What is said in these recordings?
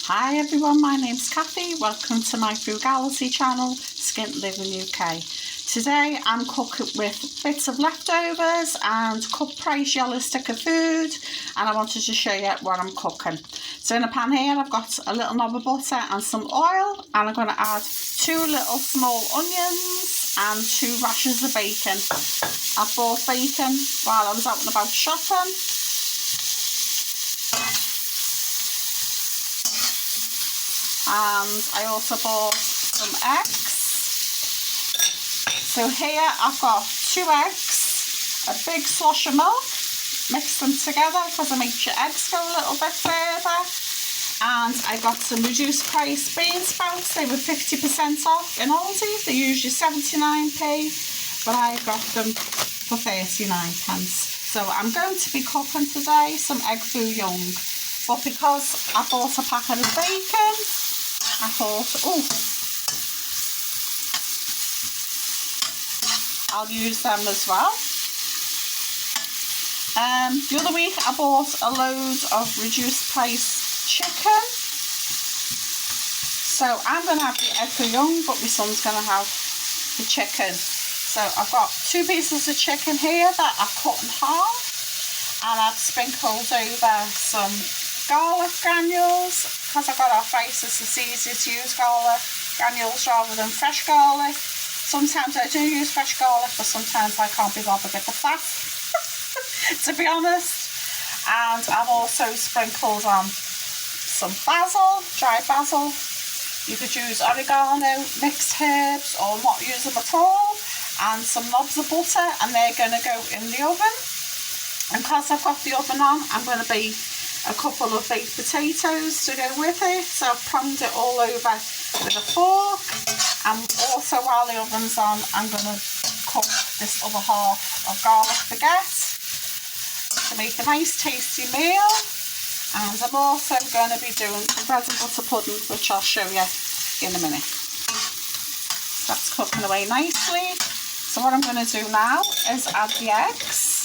Hi everyone, my name's Kathy. Welcome to my frugality channel, Skint Living UK. Today I'm cooking with bits of leftovers and cut price yellow stick of food, and I wanted to show you what I'm cooking. So in a pan here I've got a little knob of butter and some oil, and I'm going to add 2 little small onions and 2 rashers of bacon. I bought bacon while I was out and about shopping. And I also bought some eggs. So here I've got 2 eggs, a big slosh of milk, mix them together because it makes your eggs go a little bit further. And I got some reduced price bean sprouts. They were 50% off in Aldi. They're usually 79p, but I got them for 39p. So I'm going to be cooking today some egg foo young. But because I bought a packet of bacon, I thought, I'll use them as well. The other week I bought a load of reduced price chicken. So I'm going to have the egg foo young, but my son's going to have the chicken. So I've got 2 pieces of chicken here that I've cut in half, and I've sprinkled over some garlic granules. Because I've got arthritis, it's easier to use garlic granules rather than fresh garlic. Sometimes I do use fresh garlic, but sometimes I can't be bothered with the fat, to be honest. And I've also sprinkled on some basil, dried basil. You could use oregano, mixed herbs, or not use them at all. And some knobs of butter, and they're going to go in the oven. And because I've got the oven on, I'm going to be a couple of baked potatoes to go with it, so I've pronged it all over with a fork. And also while the oven's on, I'm going to cook this other half of garlic baguette to make a nice tasty meal. And I'm also going to be doing some bread and butter pudding, which I'll show you in a minute. That's cooking away nicely. So what I'm going to do now is add the eggs.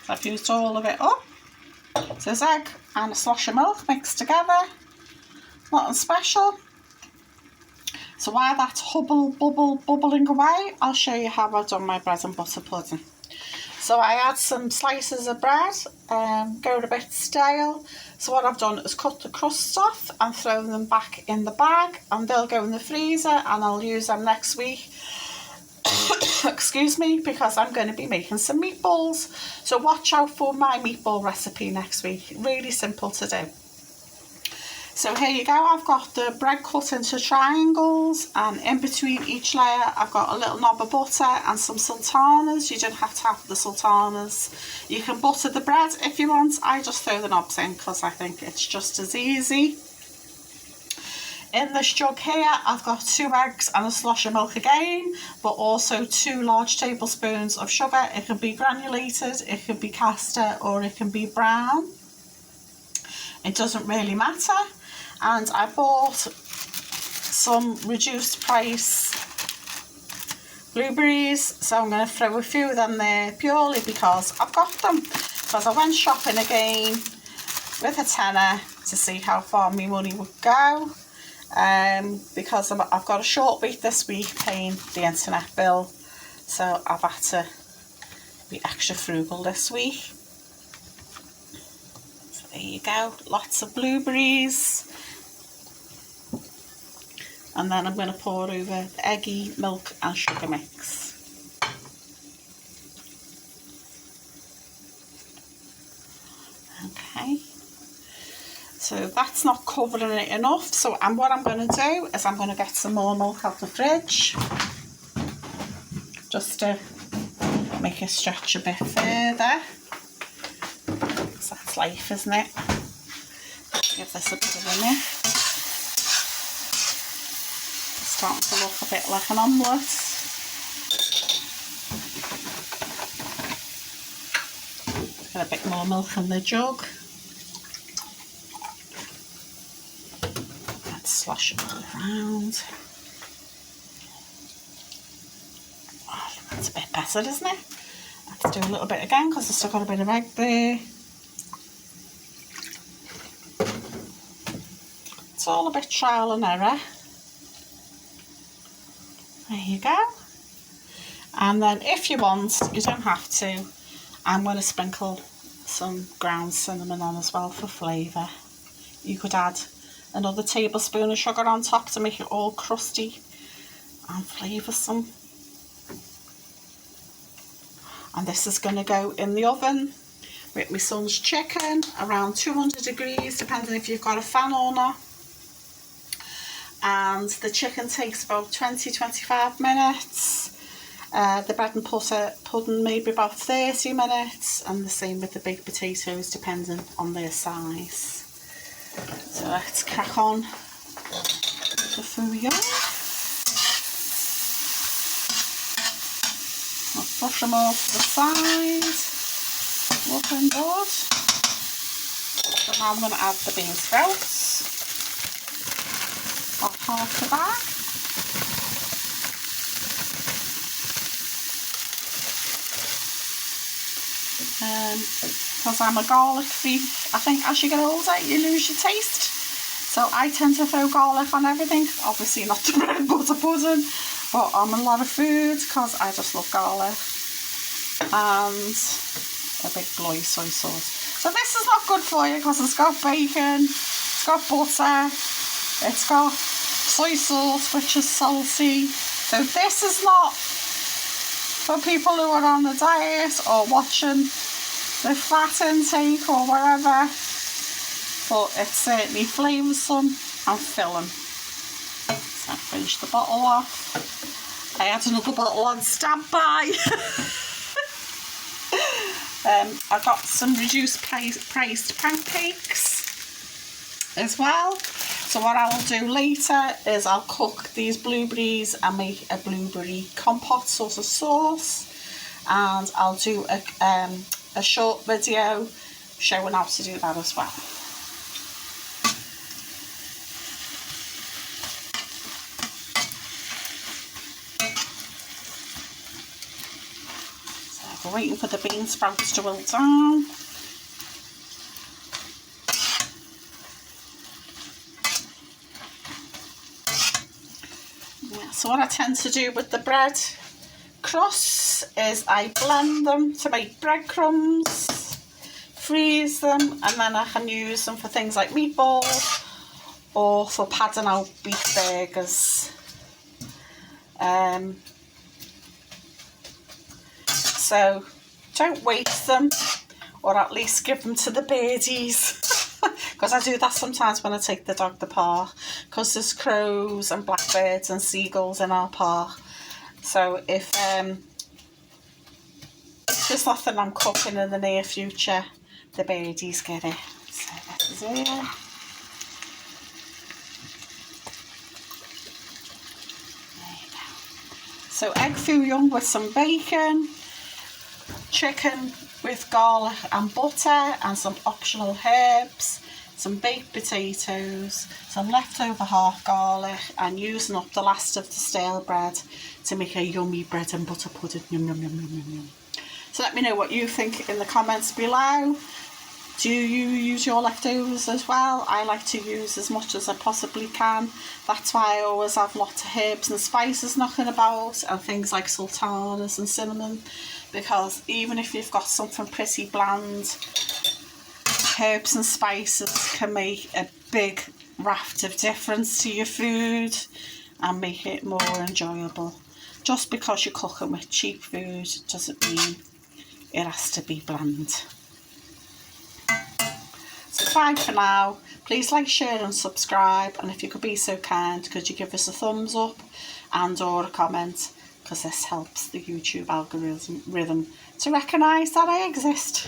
So I've used all of it up. So there's egg and a slosh of milk mixed together. Nothing special. So while that's bubbling away, I'll show you how I've done my bread and butter pudding. So I add some slices of bread, going a bit stale. So what I've done is cut the crusts off and throw them back in the bag, and they'll go in the freezer, and I'll use them next week. Excuse me, because I'm going to be making some meatballs. So watch out for my meatball recipe next week. Really simple to do. So here you go, I've got the bread cut into triangles, and in between each layer I've got a little knob of butter and some sultanas. You don't have to have the sultanas. You can butter the bread if you want. I just throw the knobs in because I think it's just as easy. In this jug here, I've got 2 eggs and a slosh of milk again, but also 2 large tablespoons of sugar. It can be granulated, it can be caster, or it can be brown. It doesn't really matter. And I bought some reduced price blueberries, so I'm going to throw a few of them there purely because I've got them. Because I went shopping again with a tenner to see how far my money would go. Because I've got a short week this week paying the internet bill, so I've had to be extra frugal this week. So there you go, lots of blueberries, and then I'm going to pour over the eggy milk and sugar mix. Okay. So that's not covering it enough. So what I'm going to do is I'm going to get some more milk out the fridge, just to make it stretch a bit further. So that's life, isn't it? Give this a bit of a mix. It's starting to look a bit like an omelette. Got a bit more milk in the jug. Slosh it all around. Oh, that's a bit better, isn't it? I have to do a little bit again because I've still got a bit of egg there. It's all a bit trial and error. There you go. And then if you want, you don't have to, I'm going to sprinkle some ground cinnamon on as well for flavour. You could add another tablespoon of sugar on top to make it all crusty and flavoursome. And this is going to go in the oven with my son's chicken around 200 degrees, depending if you've got a fan or not. And the chicken takes about 20-25 minutes. The bread and pudding maybe about 30 minutes, and the same with the baked potatoes depending on their size. So let's crack on with the fouillon. I'll brush them off the side, looking good. So now I'm going to add the bean sprouts, about half the bag. Because I'm a garlic free, I think as you get older you lose your taste, so I tend to throw garlic on everything. Obviously not the bread and butter pudding, but on a lot of food because I just love garlic. And a big blowy soy sauce. So this is not good for you because it's got bacon, it's got butter, it's got soy sauce which is salty. So this is not for people who are on a diet or watching the fat intake or whatever, but it's certainly flavoursome and filling. So I finished the bottle off. I had another bottle on standby. I got some reduced priced pancakes as well. So what I'll do later is I'll cook these blueberries and make a blueberry compote sort of sauce, and I'll do a short video showing how to do that as well. So we're waiting for the bean sprouts to wilt down. So what I tend to do with the bread crusts is I blend them to make breadcrumbs, freeze them, and then I can use them for things like meatballs or for padding out beef burgers. So don't waste them, or at least give them to the birdies. Because I do that sometimes when I take the dog to the park, because there's crows and blackbirds and seagulls in our park. So if there's nothing I'm cooking in the near future, the birdies get it. So this is it. There you go. So egg fouillon with some bacon, chicken with garlic and butter and some optional herbs, some baked potatoes, some leftover half garlic, and using up the last of the stale bread to make a yummy bread and butter pudding. Yum, yum, yum, yum, yum, yum. So let me know what you think in the comments below. Do you use your leftovers as well? I like to use as much as I possibly can. That's why I always have lots of herbs and spices knocking about, and things like sultanas and cinnamon, because even if you've got something pretty bland, herbs and spices can make a big raft of difference to your food and make it more enjoyable. Just because you're cooking with cheap food doesn't mean it has to be bland. So bye for now. Please like, share and subscribe, and if you could be so kind, could you give us a thumbs up and or a comment, because this helps the YouTube algorithm to recognise that I exist.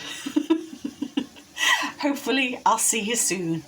Hopefully I'll see you soon.